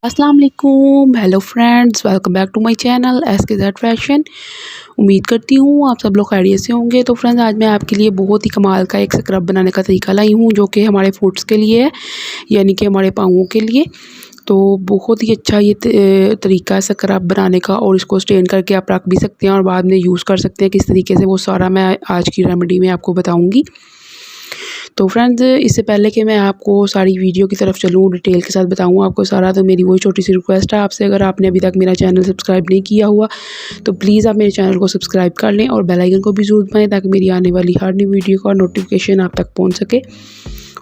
अस्सलाम वालेकुम, hello friends, welcome back to my channel SKZ Fashion. उम्मीद करती हूँ आप सब लोग खैरियत से होंगे। तो फ्रेंड्स, आज मैं आपके लिए बहुत ही कमाल का एक स्क्रब बनाने का तरीका लाई हूँ, जो कि हमारे फुट्स के लिए है, यानी कि हमारे पाँवों के लिए। तो बहुत ही अच्छा ये तरीका है स्क्रब बनाने का, और इसको स्टेन करके आप रख भी सकते हैं और बाद में यूज़ कर सकते हैं किस तरीके से, वो सारा मैं आज की रेमेडी में आपको बताऊँगी। तो फ्रेंड्स, इससे पहले कि मैं आपको सारी वीडियो की तरफ चलूँ, डिटेल के साथ बताऊँ आपको सारा, तो मेरी वही छोटी सी रिक्वेस्ट है आपसे, अगर आपने अभी तक मेरा चैनल सब्सक्राइब नहीं किया हुआ तो प्लीज़ आप मेरे चैनल को सब्सक्राइब कर लें और बेल आइकन को भी ज़रूर दबाएं, ताकि मेरी आने वाली हर न्यू वीडियो का नोटिफिकेशन आप तक पहुँच सके।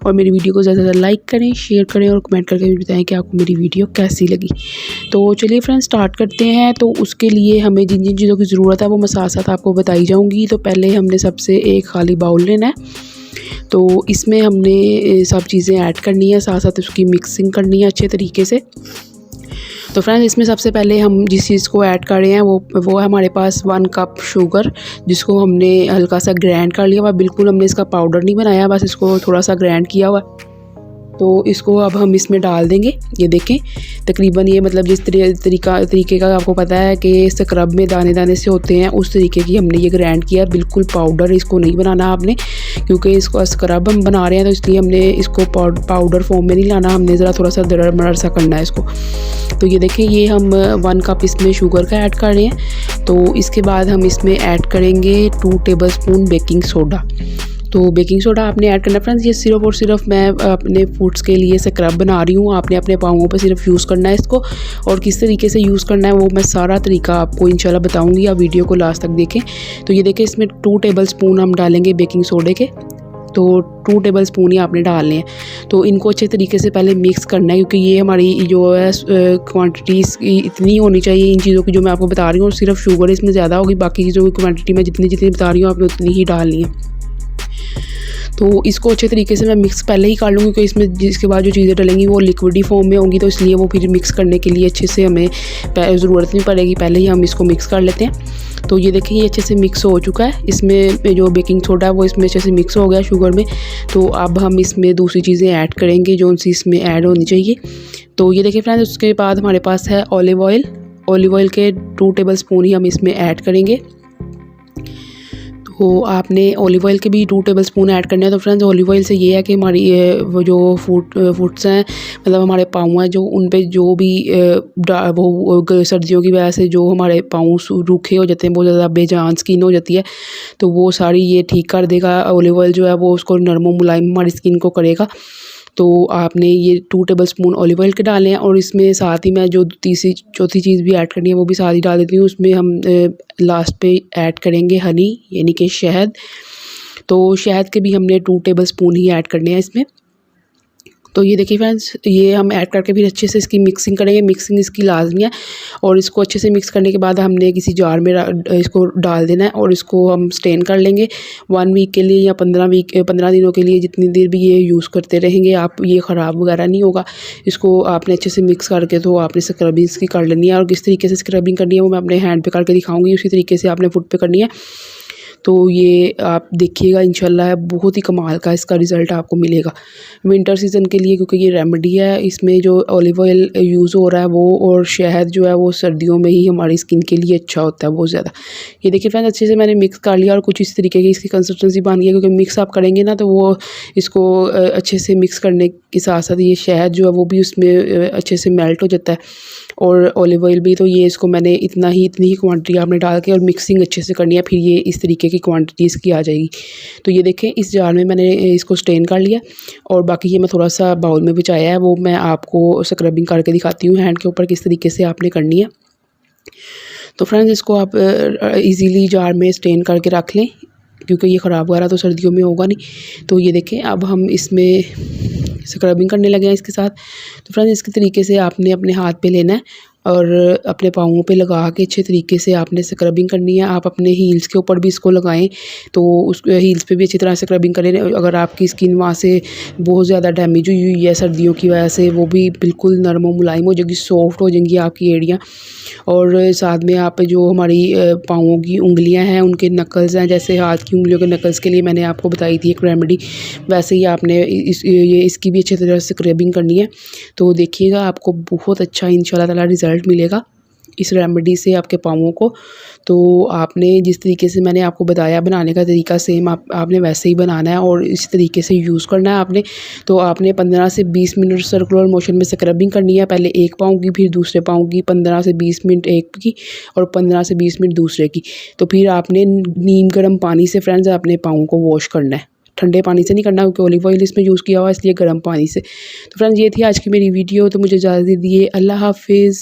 और मेरी वीडियो को ज़्यादा से ज़्यादा लाइक करें, शेयर करें और कमेंट करके भी बताएं कि आपको मेरी वीडियो कैसी लगी। तो चलिए फ्रेंड्स, स्टार्ट करते हैं। तो उसके लिए हमें जिन जिन चीज़ों की ज़रूरत है वो मैं साथ साथ आपको बताई जाऊँगी। तो पहले हमने सबसे एक खाली बाउल लेना है। तो इसमें हमने सब चीज़ें ऐड करनी है, साथ साथ उसकी मिक्सिंग करनी है अच्छे तरीके से। तो फ्रेंड्स, इसमें सबसे पहले हम जिस चीज़ को ऐड कर रहे हैं वो है हमारे पास 1 कप शुगर, जिसको हमने हल्का सा ग्राइंड कर लिया हुआ। बिल्कुल हमने इसका पाउडर नहीं बनाया, बस इसको थोड़ा सा ग्राइंड किया हुआ। तो इसको अब हम इसमें डाल देंगे। ये देखें, तकरीबन ये मतलब जिस तरीके का आपको पता है कि स्क्रब में दाने दाने से होते हैं, उस तरीके की हमने ये ग्राइंड किया। बिल्कुल पाउडर इसको नहीं बनाना आपने, क्योंकि इसको स्क्रब हम बना रहे हैं, तो इसलिए हमने इसको पाउडर फॉर्म में नहीं लाना, हमने ज़रा थोड़ा सा दरड़ मरड़ सा करना है इसको। तो ये देखें, ये हम 1 कप इसमें शुगर का ऐड कर रहे हैं। तो इसके बाद हम इसमें ऐड करेंगे 2 टेबलस्पून बेकिंग सोडा। तो बेकिंग सोडा आपने ऐड करना फ्रेंड्स। ये सिर्फ और सिर्फ मैं अपने फुट्स के लिए स्क्रब बना रही हूँ, आपने अपने पाँवों पे सिर्फ यूज़ करना है इसको। और किस तरीके से यूज़ करना है वो मैं सारा तरीका आपको इंशाल्लाह बताऊँगी, आप वीडियो को लास्ट तक देखें। तो ये देखें, इसमें 2 टेबलस्पून हम डालेंगे बेकिंग सोडे के। तो 2 टेबलस्पून ही आपने डालने हैं। तो इनको अच्छे तरीके से पहले मिक्स करना है, क्योंकि ये हमारी जो है क्वांटिटीज़ इतनी होनी चाहिए इन चीज़ों की जो मैं आपको बता रही हूँ। सिर्फ शुगर इसमें ज़्यादा होगी, बाकी चीज़ों की क्वांटिटी मैं जितनी जितनी बता रही हूँ आपने उतनी ही डालनी है। तो इसको अच्छे तरीके से मैं मिक्स पहले ही कर लूँगी, क्योंकि इसमें जिसके बाद जो चीज़ें डलेंगी वो लिक्विडी फॉर्म में होंगी, तो इसलिए वो फिर मिक्स करने के लिए अच्छे से हमें ज़रूरत नहीं पड़ेगी, पहले ही हम इसको मिक्स कर लेते हैं। तो ये देखिए, ये अच्छे से मिक्स हो चुका है। इसमें जो बेकिंग सोडा है वो इसमें अच्छे से मिक्स हो गया शुगर में। तो अब हम इसमें दूसरी चीज़ें ऐड करेंगे जो सी इसमें ऐड होनी चाहिए। तो ये देखिए फ्रेंड्स, उसके बाद हमारे पास है ऑलिव ऑयल। ऑलिव ऑयल के 2 टेबलस्पून ही हम इसमें ऐड करेंगे। तो आपने ऑलिव ऑयल के भी 2 टेबलस्पून ऐड करने हैं। तो फ्रेंड्स, ऑलिव ऑयल से ये है कि हमारी वो जो फुट्स हैं, मतलब हमारे पाँव हैं, जो उन पे जो भी वो सर्दियों की वजह से जो हमारे पाँव रूखे हो जाते हैं, बहुत ज़्यादा बेजान स्किन हो जाती है, तो वो सारी ये ठीक कर देगा। ऑलिव ऑयल जो है वो उसको नरम और मुलायम हमारी स्किन को करेगा। तो आपने ये 2 टेबलस्पून ऑलिव ऑयल के डाले हैं, और इसमें साथ ही मैं जो तीसरी चौथी चीज़ भी ऐड करनी है वो भी साथ ही डाल देती हूँ। उसमें हम लास्ट पे ऐड करेंगे हनी, यानी कि शहद। तो शहद के भी हमने 2 टेबलस्पून ही ऐड करने हैं इसमें। तो ये देखिए फ्रेंड्स, ये हम ऐड करके फिर अच्छे से इसकी मिक्सिंग करेंगे। मिक्सिंग इसकी लाजमी है, और इसको अच्छे से मिक्स करने के बाद हमने किसी जार में इसको डाल देना है, और इसको हम स्टेन कर लेंगे 1 वीक के लिए या 15 दिनों के लिए, जितनी देर भी ये यूज़ करते रहेंगे आप, ये ख़राब वगैरह नहीं होगा। इसको आपने अच्छे से मिक्स करके तो आपने स्क्रबिंग इसकी कर लेनी है, और किस तरीके से स्क्रबिंग करनी है वो मैं अपने हैंड पे करके दिखाऊंगी, उसी तरीके से आपने फुट पे करनी है। तो ये आप देखिएगा, इंशाल्लाह बहुत ही कमाल का इसका रिज़ल्ट आपको मिलेगा विंटर सीज़न के लिए, क्योंकि ये रेमेडी है। इसमें जो ऑलिव ऑयल यूज़ हो रहा है वो, और शहद जो है वो सर्दियों में ही हमारी स्किन के लिए अच्छा होता है बहुत ज़्यादा। ये देखिए फ्रेंड्स, अच्छे से मैंने मिक्स कर लिया, और कुछ इस तरीके की इसकी कंसिस्टेंसी बन गई है, क्योंकि मिक्स आप करेंगे ना तो वो इसको अच्छे से मिक्स करने के साथ साथ ये शहद जो है वो भी उसमें अच्छे से मेल्ट हो जाता है, और ऑलिव ऑयल भी। तो ये इसको मैंने इतनी ही क्वांटिटी आपने डाल के और मिक्सिंग अच्छे से करनी है, फिर ये इस तरीके की क्वांटिटी इसकी आ जाएगी। तो ये देखें, इस जार में मैंने इसको स्टेन कर लिया, और बाकी ये मैं थोड़ा सा बाउल में बिछाया है, वो मैं आपको स्क्रबिंग करके दिखाती हूँ हैंड के ऊपर किस तरीके से आपने करनी है। तो फ्रेंड्स, इसको आप इजीली जार में स्टेन करके रख लें, क्योंकि ये ख़राब वगैरह तो सर्दियों में होगा नहीं। तो ये देखें, अब हम इसमें स्क्रबिंग करने लगे हैं इसके साथ। तो फ्रेंड्स, इसके तरीके से आपने अपने हाथ पे लेना है, और अपने पाँवों पे लगा के अच्छे तरीके से आपने स्क्रबिंग करनी है। आप अपने हील्स के ऊपर भी इसको लगाएं तो उस हील्स पे भी अच्छी तरह स्क्रबिंग करें। अगर आपकी स्किन वहाँ से बहुत ज़्यादा डैमेज हुई हुई है सर्दियों की वजह से, वो भी बिल्कुल नरम और मुलायम हो जाएगी, सॉफ्ट हो जाएंगी आपकी एड़ियाँ। और साथ में आप जो हमारी पाँवों की उंगलियां हैं, उनके नकल्स हैं, जैसे हाथ की उंगलियों के नकल्स के लिए मैंने आपको बताई थी एक रेमेडी, वैसे ही आपने इसकी भी अच्छी तरह से स्क्रबिंग करनी है। तो देखिएगा आपको बहुत अच्छा इंशाल्लाह ताला रिज़ल्ट मिलेगा इस रेमेडी से आपके पाँवों को। तो आपने जिस तरीके से मैंने आपको बताया बनाने का तरीका, सेम आपने वैसे ही बनाना है और इस तरीके से यूज़ करना है आपने। तो आपने 15 से 20 मिनट सर्कुलर मोशन में स्क्रबिंग करनी है, पहले एक पाँव की, फिर दूसरे पाँव की, 15 से 20 मिनट एक की और 15 से 20 मिनट दूसरे की। तो फिर आपने नीम गर्म पानी से फ्रेंड्स अपने पाँवों को वॉश करना है, ठंडे पानी से नहीं करना क्योंकि ऑलिव ऑयल इसमें यूज़ किया हुआ है, इसलिए गर्म पानी से। तो फ्रेंड्स ये थी आज की मेरी वीडियो, तो मुझे इजाज़त दीजिए। अल्लाह हाफिज़।